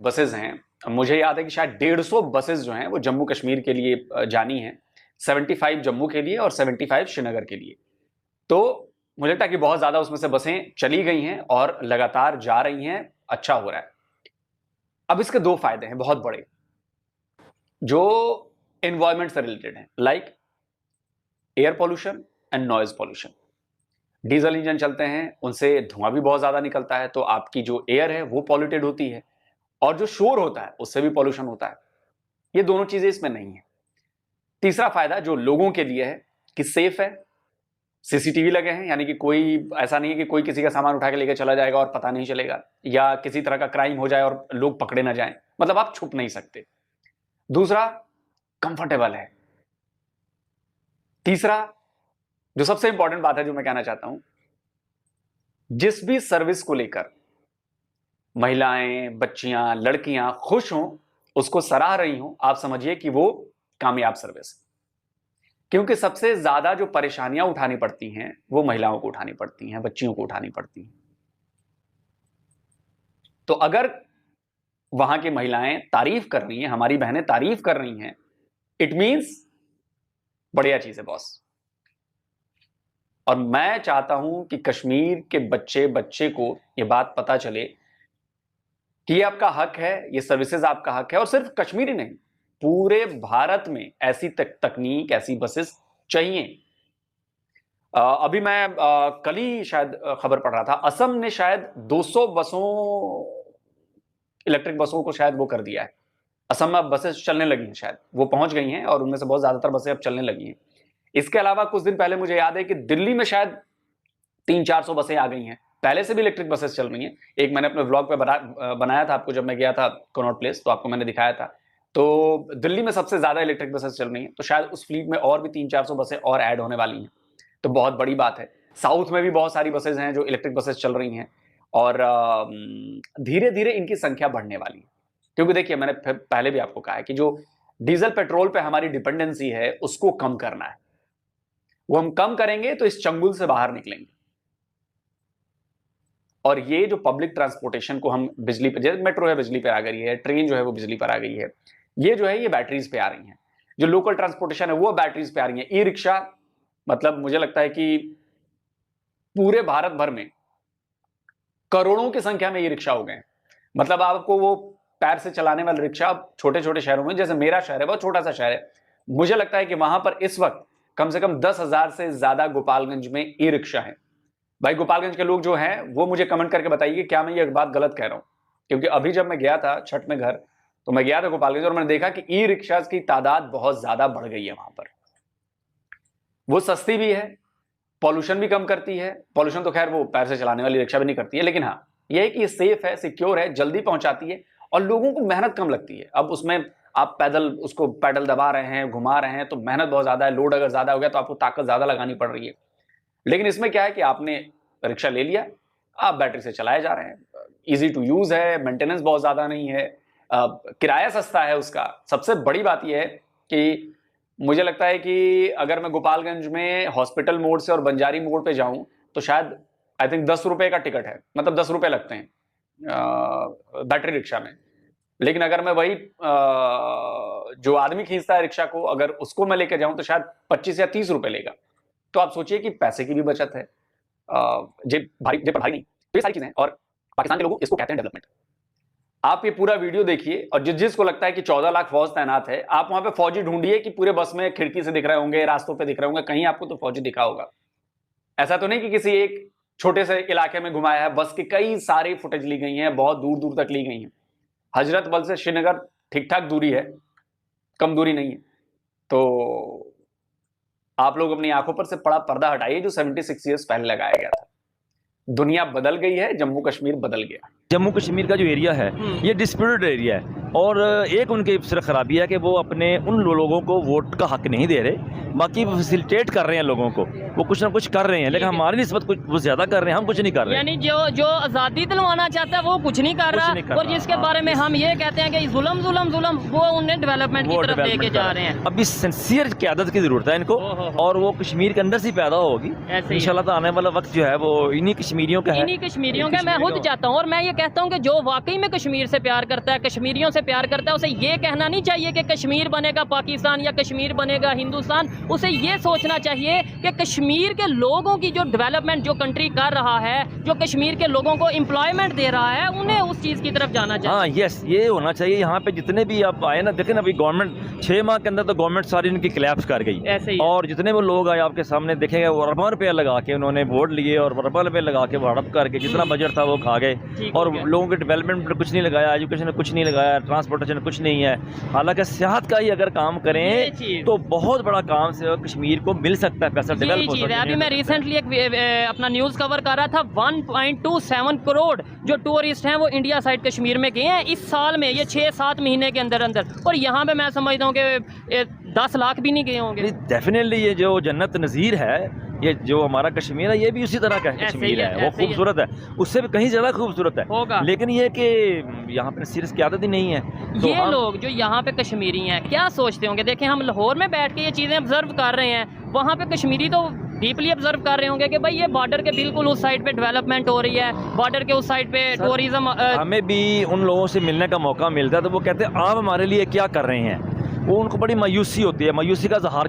Buses हैं, मुझे याद है कि शायद 150 बसेज जो हैं वो जम्मू कश्मीर के लिए जानी हैं, 75 जम्मू के लिए और 75 श्रीनगर के लिए। तो मुझे लगता है कि बहुत ज्यादा उसमें से बसें चली गई हैं और लगातार जा रही हैं, अच्छा हो रहा है। अब इसके दो फायदे हैं बहुत बड़े जो एनवायरमेंट से रिलेटेड हैं, like air pollution and noise pollution. Diesel engine चलते हैं, उनसे धुआं भी बहुत ज्यादा निकलता है, तो आपकी जो एयर है वो पॉल्यूटेड होती है, और जो शोर होता है उससे भी पॉल्यूशन होता है। ये दोनों चीजें इसमें नहीं है। तीसरा फायदा जो लोगों के लिए है कि सेफ है, सीसीटीवी लगे हैं, यानी कि कोई ऐसा नहीं है कि कोई किसी का सामान उठा के लेकर चला जाएगा और पता नहीं चलेगा, या किसी तरह का क्राइम हो जाए और लोग पकड़े ना जाएं, मतलब आप छुप नहीं सकते। दूसरा, कंफर्टेबल है। तीसरा, जो सबसे इंपॉर्टेंट बात है जो मैं कहना चाहता हूं, जिस भी सर्विस को लेकर महिलाएं, बच्चियां, लड़कियां खुश हों, उसको सराह रही हों, आप समझिए कि वो कामयाब सर्विस है। क्योंकि सबसे ज्यादा जो परेशानियां उठानी पड़ती हैं वो महिलाओं को उठानी पड़ती हैं, बच्चियों को उठानी पड़ती हैं। तो अगर वहां की महिलाएं तारीफ कर रही हैं, हमारी बहनें तारीफ कर रही हैं, इट मींस बढ़िया चीज है बॉस। और मैं चाहता हूं कि कश्मीर के बच्चे को यह बात पता चले कि ये आपका हक है, ये सर्विसेज आपका हक है, और सिर्फ कश्मीर ही नहीं, पूरे भारत में ऐसी तकनीक, ऐसी बसेस चाहिए। अभी मैं कल ही शायद खबर पढ़ रहा था, असम ने शायद 200 बसों, इलेक्ट्रिक बसों को शायद वो कर दिया है। असम में अब बसेस चलने लगी हैं, शायद वो पहुंच गई हैं और उनमें से बहुत ज्यादातर बसें अब चलने लगी हैं। इसके अलावा कुछ दिन पहले मुझे याद है कि दिल्ली में शायद 300-400 बसें आ गई हैं, पहले से भी इलेक्ट्रिक बसेस चल रही हैं। एक मैंने अपने व्लॉग पे बनाया था आपको, जब मैं गया था कनॉट प्लेस, तो आपको मैंने दिखाया था। तो दिल्ली में सबसे ज्यादा इलेक्ट्रिक बसेस चल रही हैं, तो शायद उस फ्लीट में और भी 300-400 बसें और ऐड होने वाली हैं, तो बहुत बड़ी बात है। साउथ में भी बहुत सारी बसेज हैं जो इलेक्ट्रिक बसेस चल रही हैं, और धीरे धीरे इनकी संख्या बढ़ने वाली है। क्योंकि देखिए, मैंने पहले भी आपको कहा है कि जो डीजल पेट्रोल पे हमारी डिपेंडेंसी है उसको कम करना है। वो हम कम करेंगे तो इस चंगुल से बाहर निकलेंगे। और ये जो पब्लिक ट्रांसपोर्टेशन को हम बिजली पे, जैसे मेट्रो है बिजली पे आ गई है, ट्रेन जो है वो बिजली पर आ गई है, ये जो है ये बैटरीज पे आ रही हैं। जो लोकल ट्रांसपोर्टेशन है वो बैटरीज पे आ रही है। ई रिक्शा, मतलब मुझे लगता है कि पूरे भारत भर में करोड़ों की संख्या में ई रिक्शा हो गए हैं। मतलब आपको वो पैर से चलाने वाले रिक्शा छोटे छोटे शहरों में, जैसे मेरा शहर है बहुत छोटा सा शहर है, मुझे लगता है कि वहां पर इस वक्त कम से कम 10,000 से ज्यादा गोपालगंज में ई रिक्शा है। भाई गोपालगंज के लोग जो हैं वो मुझे कमेंट करके बताइए कि क्या मैं ये बात गलत कह रहा हूं। क्योंकि अभी जब मैं गया था छठ में घर, तो मैं गया था गोपालगंज और मैंने देखा कि ई रिक्शा की तादाद बहुत ज्यादा बढ़ गई है वहां पर। वो सस्ती भी है, पॉल्यूशन भी कम करती है। पॉल्यूशन तो खैर वो पैर से चलाने वाली रिक्शा भी नहीं करती है, लेकिन हाँ ये है कि ये सेफ है, सिक्योर है, जल्दी पहुंचाती है, और लोगों को मेहनत कम लगती है। अब उसमें आप पैदल उसको पैडल दबा रहे हैं, घुमा रहे हैं, तो मेहनत बहुत ज्यादा है। लोड अगर ज्यादा हो गया तो आपको ताकत ज्यादा लगानी पड़ रही है। लेकिन इसमें क्या है कि आपने रिक्शा ले लिया, आप बैटरी से चलाए जा रहे हैं, इजी टू यूज है, मेंटेनेंस बहुत ज्यादा नहीं है, किराया सस्ता है उसका। सबसे बड़ी बात यह है कि मुझे लगता है कि अगर मैं गोपालगंज में हॉस्पिटल मोड़ से और बंजारी मोड़ पे जाऊं तो शायद आई थिंक 10 रुपए का टिकट है, मतलब 10 रुपए लगते हैं बैटरी रिक्शा में। लेकिन अगर मैं वही जो आदमी खींचता है रिक्शा को, अगर उसको मैं लेकर जाऊं तो शायद 25 या 30 रुपए लेगा। तो आप सोचिए कि पैसे की भी बचत है, जेब पर भारी नहीं। तो ये सारी चीजें हैं, और पाकिस्तान के लोग इसको कहते हैं डेवलपमेंट। आप ये पूरा वीडियो देखिए, और जिसको लगता है कि 14 लाख फौज तैनात है, आप वहां पे फौजी ढूंढिए कि पूरे बस में खिड़की से दिख रहे होंगे, रास्तों पे दिख रहे होंगे, कहीं आपको तो फौजी दिखा होगा। ऐसा तो नहीं कि किसी एक छोटे से इलाके में घुमाया है। बस की कई सारी फुटेज ली गई हैं, बहुत दूर दूर तक ली गई हैं। हजरत बल से श्रीनगर ठीक ठाक दूरी है, कम दूरी नहीं है। तो आप लोग अपनी आंखों पर से बड़ा पर्दा हटाइए जो 76 ईयर्स पहले लगाया गया था। दुनिया बदल गई है, जम्मू कश्मीर बदल गया। जम्मू कश्मीर का जो एरिया है ये डिस्प्यूटेड एरिया है। और एक उनकी सिर्फ खराबी है कि वो अपने उन लोगों को वोट का हक नहीं दे रहे, बाकी वो फैसिलिटेट कर रहे हैं लोगों को, वो कुछ ना कुछ कर रहे हैं, लेकिन हमारी निस्बत कुछ वो ज्यादा कर रहे हैं, हम कुछ नहीं कर रहे। यानी जो आज़ादी दिलवाना चाहता है वो कुछ नहीं कर रहा, और जिसके बारे में हम ये कहते हैं कि जुल्म जुल्म जुल्म, वो उन्हें डेवलपमेंट की तरफ लेके जा रहे हैं। अभी सिंसियर क़यादत की जरूरत है इनको, और वो कश्मीर के अंदर से पैदा होगी इंशाल्लाह। तो आने वाला वक्त जो है वो इन्हीं कश्मीरियों का है, इन्हीं कश्मीरियों का। मैं खुद चाहता हूँ, और मैं ये कहता हूँ कि जो वाकई में कश्मीर से प्यार करता है, कश्मीरियों से प्यार करता है, उसे ये कहना नहीं चाहिए कि कश्मीर बनेगा पाकिस्तान या कश्मीर बनेगा हिंदुस्तान। उसे ये सोचना चाहिए कि कश्मीर के लोगों की जो डेवलपमेंट जो कंट्री कर रहा है, जो कश्मीर के लोगों को एम्प्लॉयमेंट दे रहा है, उन्हें उस चीज़ की तरफ जाना चाहिए। हाँ यस, ये होना चाहिए। यहाँ पे जितने भी आप आए ना, देखें ना, अभी गवर्नमेंट 6 माह के अंदर तो गवर्नमेंट सारी इनकी क्लैप्स कर गई, ऐसे ही। और जितने वो लोग आए आपके सामने देखेंगे, वो अरबों रुपये लगा के उन्होंने वोट लिए, और अरबों रुपये लगा के वो हड़प करके जितना बजट था वो खा गए, और लोगों के डेवलपमेंट पर कुछ नहीं लगाया, एजुकेशन में कुछ नहीं लगाया, ट्रांसपोर्टेशन में कुछ नहीं है। हालांकि सेहत का ही अगर काम करें तो बहुत बड़ा काम से कश्मीर को मिल सकता है, पैसा डेवलप हो सकता है। अभी मैं रिसेंटली एक अपना न्यूज़ कवर कर रहा था, 1.27 करोड़ जो टूरिस्ट हैं वो इंडिया साइड कश्मीर में गए हैं इस साल में, ये 6-7 महीने के अंदर अंदर, और यहाँ पे मैं समझता हूँ कि 10 लाख भी नहीं गए होंगे। डेफिनेटली ये जो जन्नत नज़ीर है, ये जो हमारा कश्मीर है, ये भी उसी तरह का कश्मीर है, वो खूबसूरत है, उससे भी कहीं ज़्यादा खूबसूरत है, लेकिन ये कि यहाँ पे सीरियस क़यादत ही नहीं है। तो ये लोग जो यहाँ पे कश्मीरी हैं क्या सोचते होंगे? देखें, हम लाहौर में बैठ के ये चीज़ें ऑब्जर्व कर रहे हैं, वहाँ पे कश्मीरी तो डीपली ऑब्जर्व कर रहे होंगे कि भाई ये बॉर्डर के बिल्कुल उस साइड पे डेवलपमेंट हो रही है, बॉर्डर के उस साइड पे टूरिज्म। हमें भी उन लोगों से मिलने का मौका मिलता है तो वो कहते हैं आप हमारे लिए क्या कर रहे हैं, वो उनको बड़ी मायूसी होती है, मायूसी का इज़हार